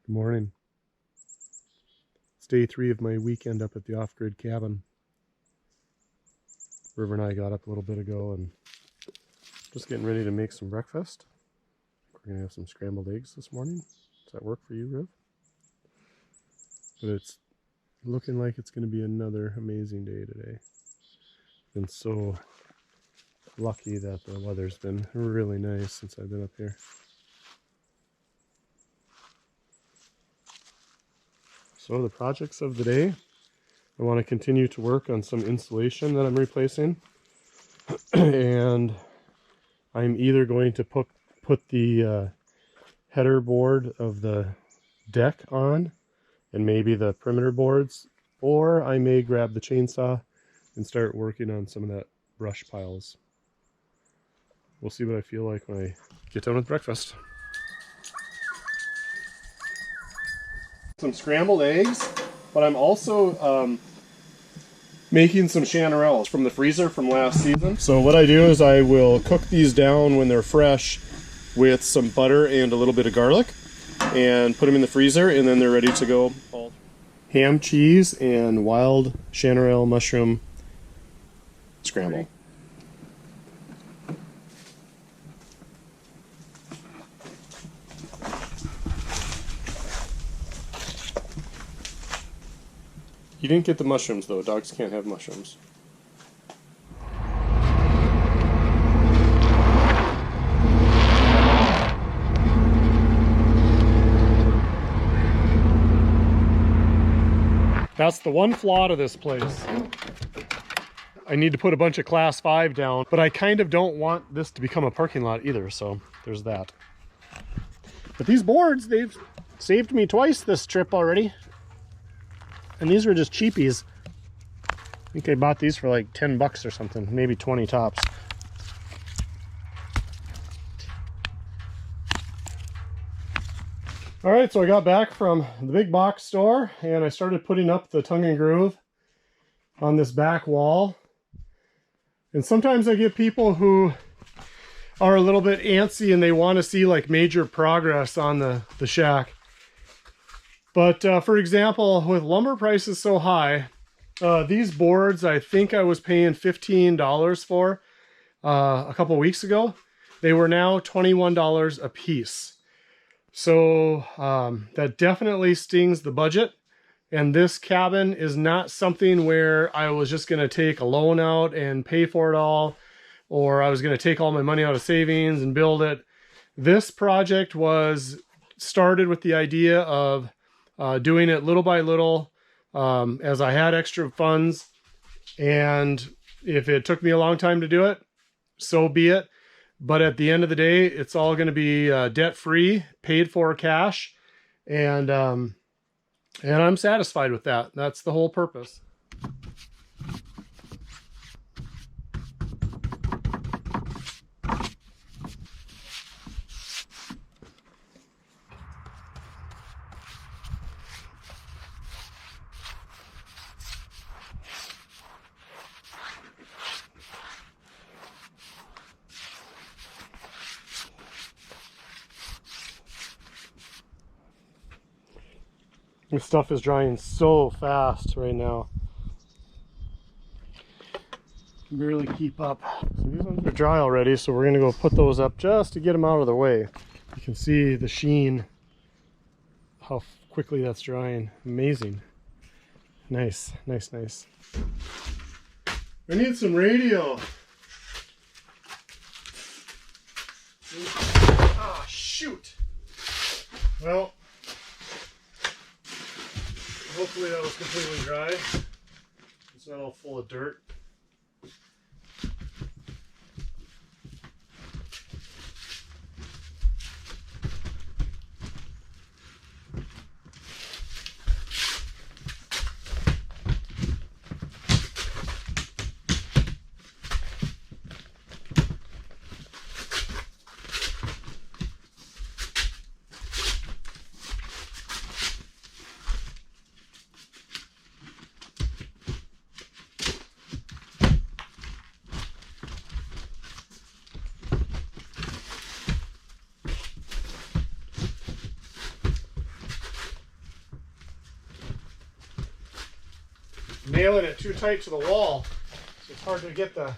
Good morning. It's day 3 of my weekend up at the off-grid cabin. River and I got up a little bit ago and just getting ready to make some breakfast. We're going to have some scrambled eggs this morning. Does that work for you, Riv? But it's looking like it's going to be another amazing day today. Been so lucky that the weather's been really nice since I've been up here. So the projects of the day, I want to continue to work on some insulation that I'm replacing. And I'm either going to put the header board of the deck on and maybe the perimeter boards, or I may grab the chainsaw and start working on some of that brush piles. We'll see what I feel like when I get done with breakfast. Some scrambled eggs, but I'm also making some chanterelles from the freezer from last season. So what I do is I will cook these down when they're fresh with some butter and a little bit of garlic and put them in the freezer, and then they're ready to go. Ham, cheese, and wild chanterelle mushroom scramble. You didn't get the mushrooms though. Dogs can't have mushrooms. That's the one flaw to this place. I need to put a bunch of class 5 down, but I kind of don't want this to become a parking lot either, so there's that. But these boards, they've saved me twice this trip already. And these were just cheapies. I think I bought these for like 10 bucks or something, maybe 20 tops. All right, so I got back from the big box store and I started putting up the tongue and groove on this back wall. And sometimes I get people who are a little bit antsy and they want to see like major progress on the shack. But for example, with lumber prices so high, these boards I think I was paying $15 for a couple weeks ago. They were now $21 a piece. So that definitely stings the budget. And this cabin is not something where I was just going to take a loan out and pay for it all, or I was going to take all my money out of savings and build it. This project was started with the idea of doing it little by little as I had extra funds, and if it took me a long time to do it, so be it. But at the end of the day, it's all going to be debt-free, paid for cash, and I'm satisfied with that. That's the whole purpose. This stuff is drying so fast right now. Can barely keep up. So these ones are dry already, so we're going to go put those up just to get them out of the way. You can see the sheen, how quickly that's drying. Amazing. Nice, nice, nice. I need some radio. Ah, shoot. Well, hopefully that was completely dry. It's not all full of dirt. nailing it too tight to the wall, so it's hard to get the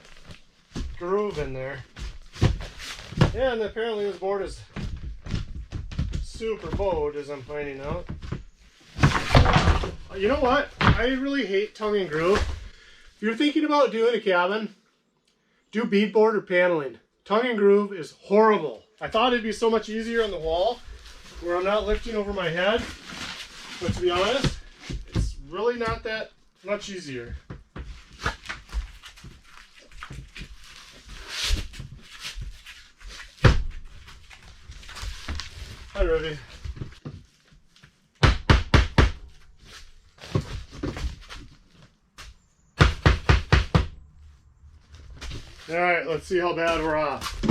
groove in there. Yeah, and apparently this board is super bowed, as I'm finding out. You know what? I really hate tongue and groove. If you're thinking about doing a cabin, do beadboard or paneling. Tongue and groove is horrible. I thought it'd be so much easier on the wall where I'm not lifting over my head, but to be honest, it's really not that much easier. Hi, Ruby. Alright, let's see how bad we're off.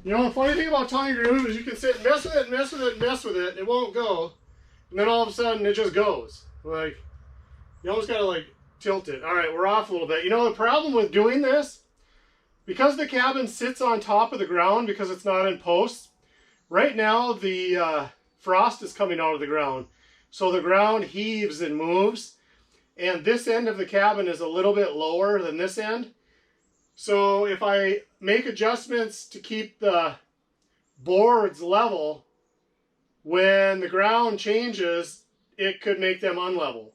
You know, the funny thing about tongue and groove is you can sit and mess with it and mess with it and mess with it, it won't go, and then all of a sudden it just goes. Like, you almost gotta like tilt it. Alright, we're off a little bit. You know, the problem with doing this, because the cabin sits on top of the ground because it's not in posts, right now the frost is coming out of the ground. So the ground heaves and moves. And this end of the cabin is a little bit lower than this end. So if I make adjustments to keep the boards level, when the ground changes, it could make them unlevel.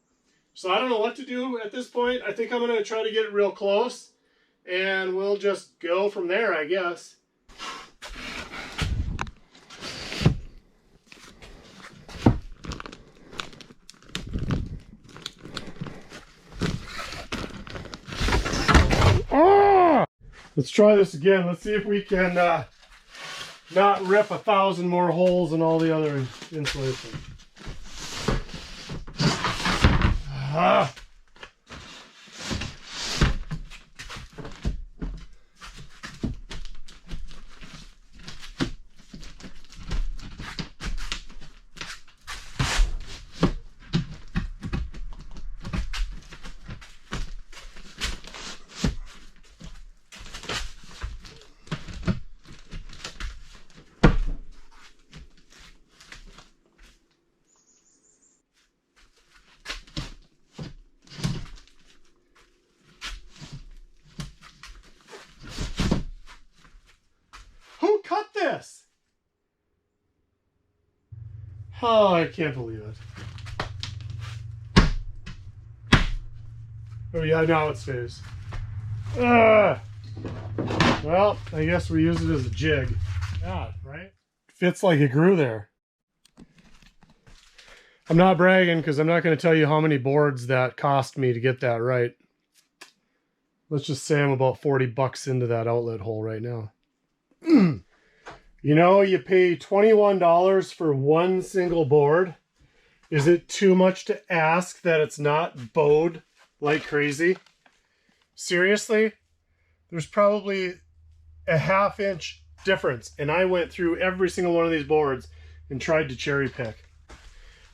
So I don't know what to do at this point. I think I'm going to try to get it real close, and we'll just go from there, I guess. Let's try this again. Let's see if we can not rip 1,000 more holes in all the other insulation. Who cut this? Oh, I can't believe it. Oh yeah, now it stays. Well, I guess we use it as a jig. Yeah, right? Fits like it grew there. I'm not bragging because I'm not going to tell you how many boards that cost me to get that right. Let's just say I'm about 40 bucks into that outlet hole right now. You know, you pay $21 for one single board. Is it too much to ask that it's not bowed like crazy? Seriously? There's probably a ½ inch difference, and I went through every single one of these boards and tried to cherry pick.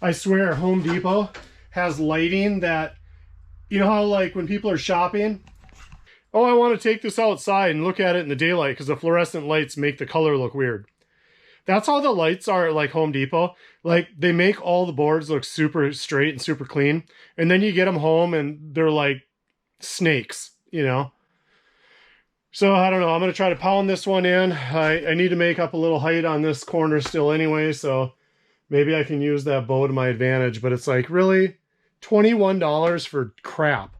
I swear Home Depot has lighting that, you know how like when people are shopping, oh, I want to take this outside and look at it in the daylight because the fluorescent lights make the color look weird. That's how the lights are at like Home Depot. Like they make all the boards look super straight and super clean. And then you get them home and they're like snakes, you know? So I don't know. I'm going to try to pound this one in. I need to make up a little height on this corner still anyway. So maybe I can use that bow to my advantage. But it's like, really? $21 for crap.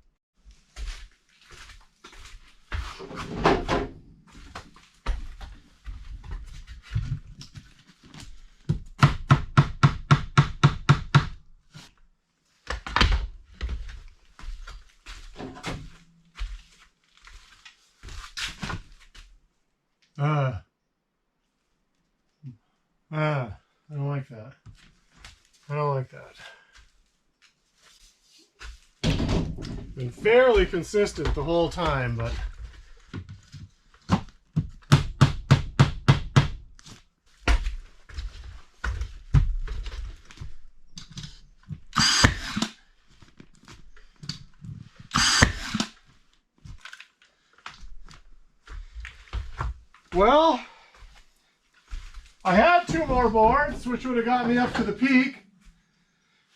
I don't like that. I don't like that. Been fairly consistent the whole time, but well, I had 2 more boards, which would have got me up to the peak,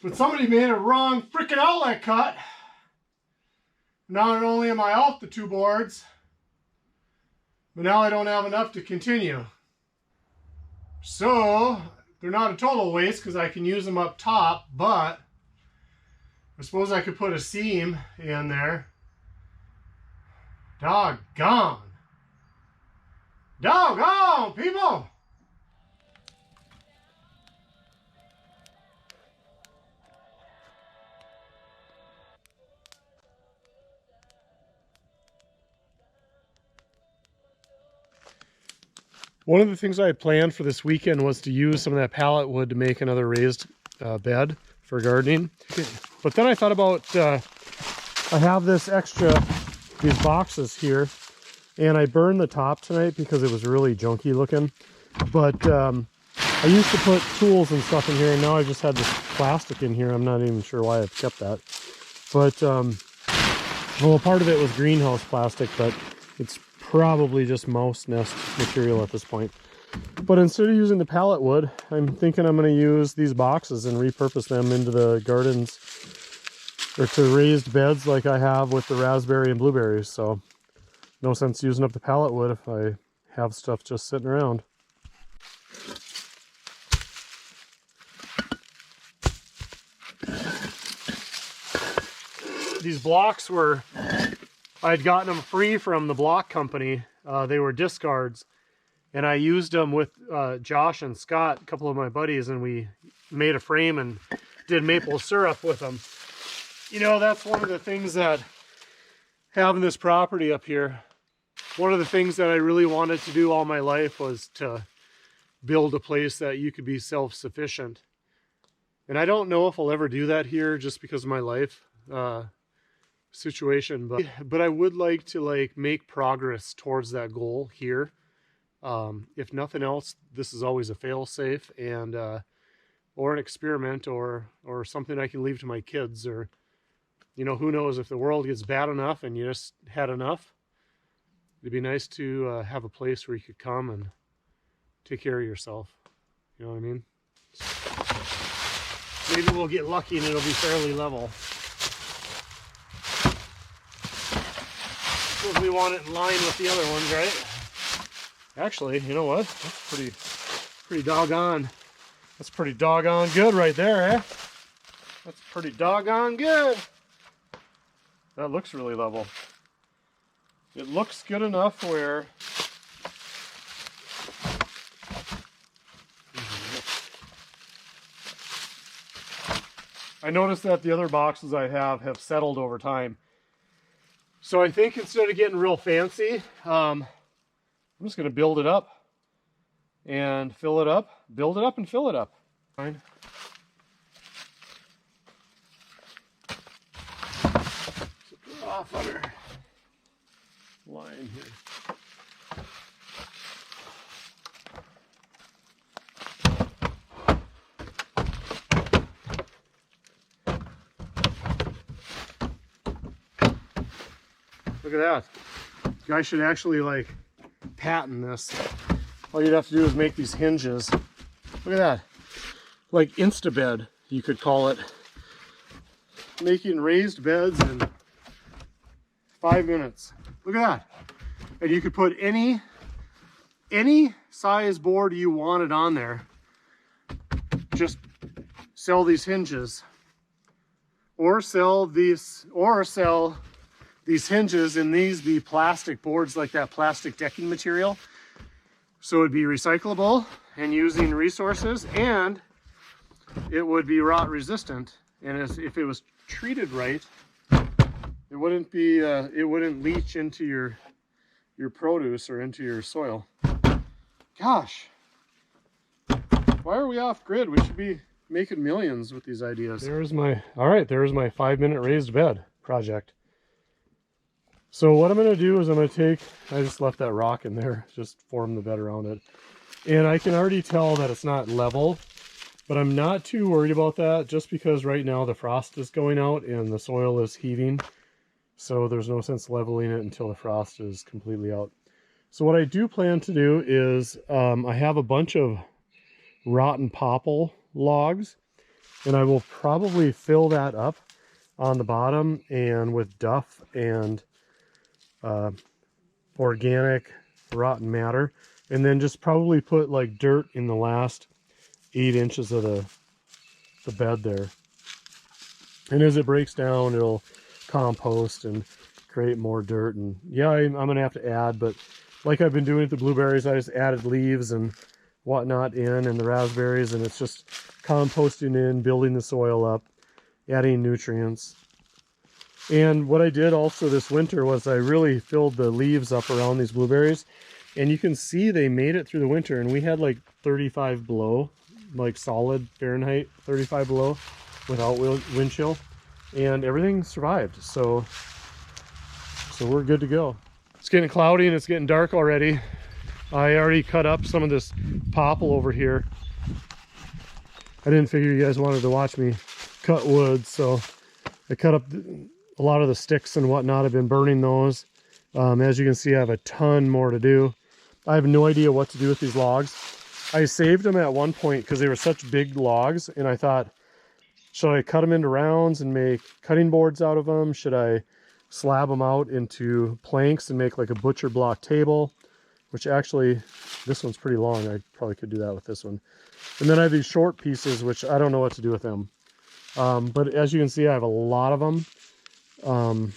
But somebody made a wrong freaking outlet cut. Not only am I out the 2 boards, but now I don't have enough to continue. So they're not a total waste because I can use them up top, but I suppose I could put a seam in there. Doggone. Doggone, people! One of the things I had planned for this weekend was to use some of that pallet wood to make another raised bed for gardening. But then I thought about, I have this extra, these boxes here, and I burned the top tonight because it was really junky looking. But I used to put tools and stuff in here, and now I just had this plastic in here. I'm not even sure why I've kept that. But, well, part of it was greenhouse plastic, but it's probably just mouse nest material at this point. But instead of using the pallet wood, I'm thinking I'm going to use these boxes and repurpose them into the gardens, or to raised beds like I have with the raspberry and blueberries. So no sense using up the pallet wood if I have stuff just sitting around. These blocks were, I had gotten them free from the block company. They were discards, and I used them with Josh and Scott, a couple of my buddies, and we made a frame and did maple syrup with them. You know, that's one of the things that, having this property up here, one of the things that I really wanted to do all my life was to build a place that you could be self-sufficient. And I don't know if I'll ever do that here just because of my life situation, but I would like to make progress towards that goal here. If nothing else, this is always a fail-safe, and or an experiment, or something I can leave to my kids, or, you know, who knows, if the world gets bad enough and you just had enough, it'd be nice to have a place where you could come and take care of yourself. You know what I mean? Maybe we'll get lucky and it'll be fairly level. Suppose we want it in line with the other ones, right? Actually, you know what? That's pretty doggone. That's pretty doggone good right there, eh? That's pretty doggone good. That looks really level. It looks good enough where I noticed that the other boxes I have settled over time. So I think instead of getting real fancy, I'm just going to build it up and fill it up, build it up and fill it up. Fine. So off under line here. Look at that. You guys should actually patent this. All you'd have to do is make these hinges. Look at that. Like Instabed, you could call it. Making raised beds in 5 minutes. Look at that. And you could put any size board you wanted on there. Just sell these hinges. Or sell these hinges, and these be plastic boards, like that plastic decking material. So it'd be recyclable and using resources, and it would be rot resistant. And if it was treated right, it wouldn't leach into your produce or into your soil. Gosh, why are we off grid? We should be making millions with these ideas. There's my 5-minute raised bed project. So what I'm going to do is I just left that rock in there, just form the bed around it. And I can already tell that it's not level, but I'm not too worried about that, just because right now the frost is going out and the soil is heaving. So there's no sense leveling it until the frost is completely out. So what I do plan to do is I have a bunch of rotten popple logs, and I will probably fill that up on the bottom and with duff and organic rotten matter, and then just probably put like dirt in the last 8 inches of the bed there. And as it breaks down, it'll compost and create more dirt. And yeah, I'm gonna have to add, but like I've been doing with the blueberries, I just added leaves and whatnot in, and the raspberries, and it's just composting in, building the soil up, adding nutrients. And what I did also this winter was I really filled the leaves up around these blueberries, and you can see they made it through the winter, and we had like 35 below, like solid Fahrenheit 35 below without wind chill, and everything survived. So we're good to go. It's getting cloudy and it's getting dark already. I already cut up some of this popple over here. I didn't figure you guys wanted to watch me cut wood, so I cut up a lot of the sticks and whatnot. I've been burning those. As you can see, I have a ton more to do. I have no idea what to do with these logs. I saved them at one point because they were such big logs, and I thought, should I cut them into rounds and make cutting boards out of them? Should I slab them out into planks and make like a butcher block table? Which actually, this one's pretty long. I probably could do that with this one. And then I have these short pieces, which I don't know what to do with them. But as you can see, I have a lot of them. And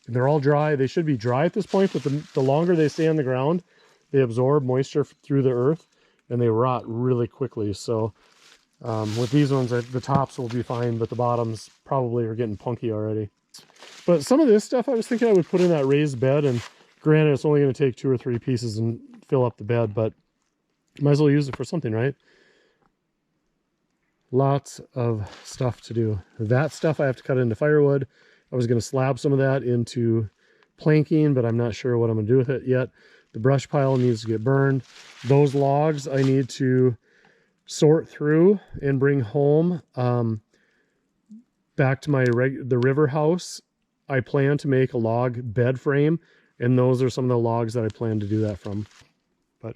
they're all dry. They should be dry at this point, but the longer they stay on the ground, they absorb moisture through the earth and they rot really quickly. So with these ones, the tops will be fine, but the bottoms probably are getting punky already. But some of this stuff I was thinking I would put in that raised bed, and granted it's only going to take 2 or 3 pieces and fill up the bed, but might as well use it for something, right? Lots of stuff to do. That stuff I have to cut into firewood. I was going to slab some of that into planking, but I'm not sure what I'm going to do with it yet. The brush pile needs to get burned. Those logs I need to sort through and bring home back to the river house. I plan to make a log bed frame, and those are some of the logs that I plan to do that from. But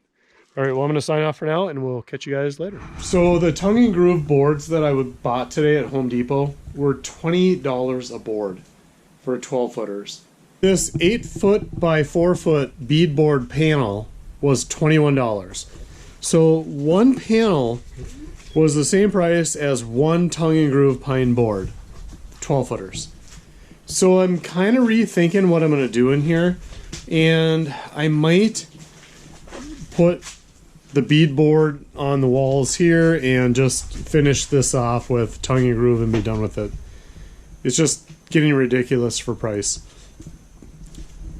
all right, well, I'm going to sign off for now, and we'll catch you guys later. So the tongue and groove boards that I bought today at Home Depot were $20 a board for 12-footers. This 8-foot by 4-foot beadboard panel was $21. So one panel was the same price as one tongue and groove pine board, 12-footers. So I'm kind of rethinking what I'm going to do in here, and I might put the beadboard on the walls here and just finish this off with tongue and groove and be done with it. It's just getting ridiculous for price.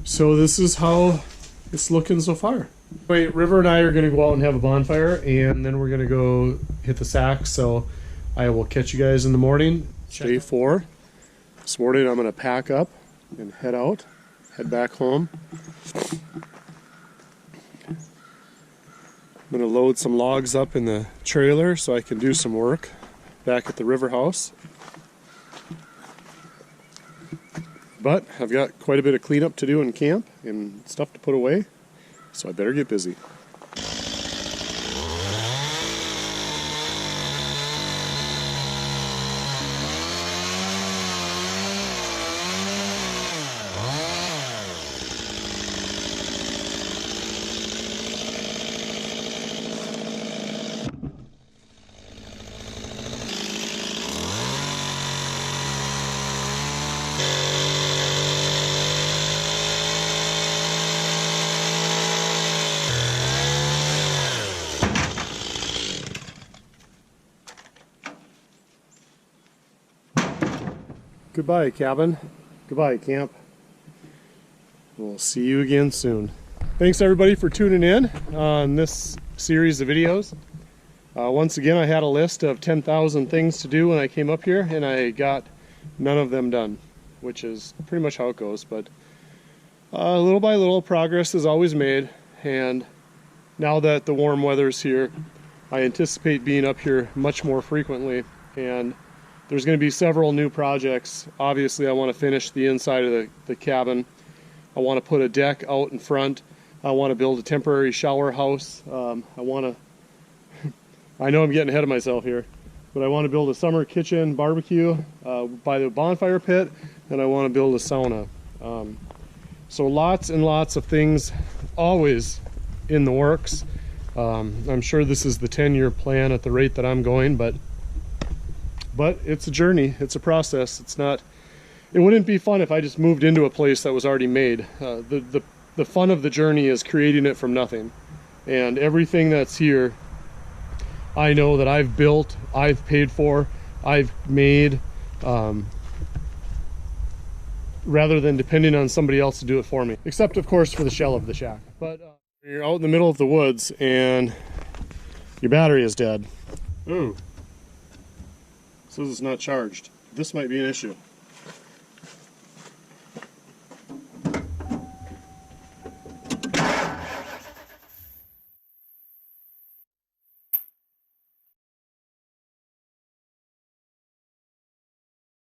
So this is how it's looking so far. Wait, River and I are going to go out and have a bonfire, and then we're going to go hit the sack. So I will catch you guys in the morning. Day 4. This morning I'm going to pack up and head out, head back home. I'm going to load some logs up in the trailer so I can do some work back at the river house. But I've got quite a bit of cleanup to do in camp and stuff to put away, so I better get busy. Goodbye, cabin. Goodbye, camp. We'll see you again soon. Thanks, everybody, for tuning in on this series of videos. Once again, I had a list of 10,000 things to do when I came up here, and I got none of them done, which is pretty much how it goes. But little by little, progress is always made, and now that the warm weather is here, I anticipate being up here much more frequently, and there's going to be several new projects. Obviously, I want to finish the inside of the cabin. I want to put a deck out in front. I want to build a temporary shower house. I know I'm getting ahead of myself here. But I want to build a summer kitchen barbecue by the bonfire pit, and I want to build a sauna. So lots and lots of things always in the works. I'm sure this is the 10-year plan at the rate that I'm going, but it's a journey, it's a process. It wouldn't be fun if I just moved into a place that was already made. The fun of the journey is creating it from nothing. And everything that's here, I know that I've built, I've paid for, I've made, rather than depending on somebody else to do it for me. Except, of course, for the shell of the shack. But you're out in the middle of the woods and your battery is dead. Ooh. It says it's not charged. This might be an issue.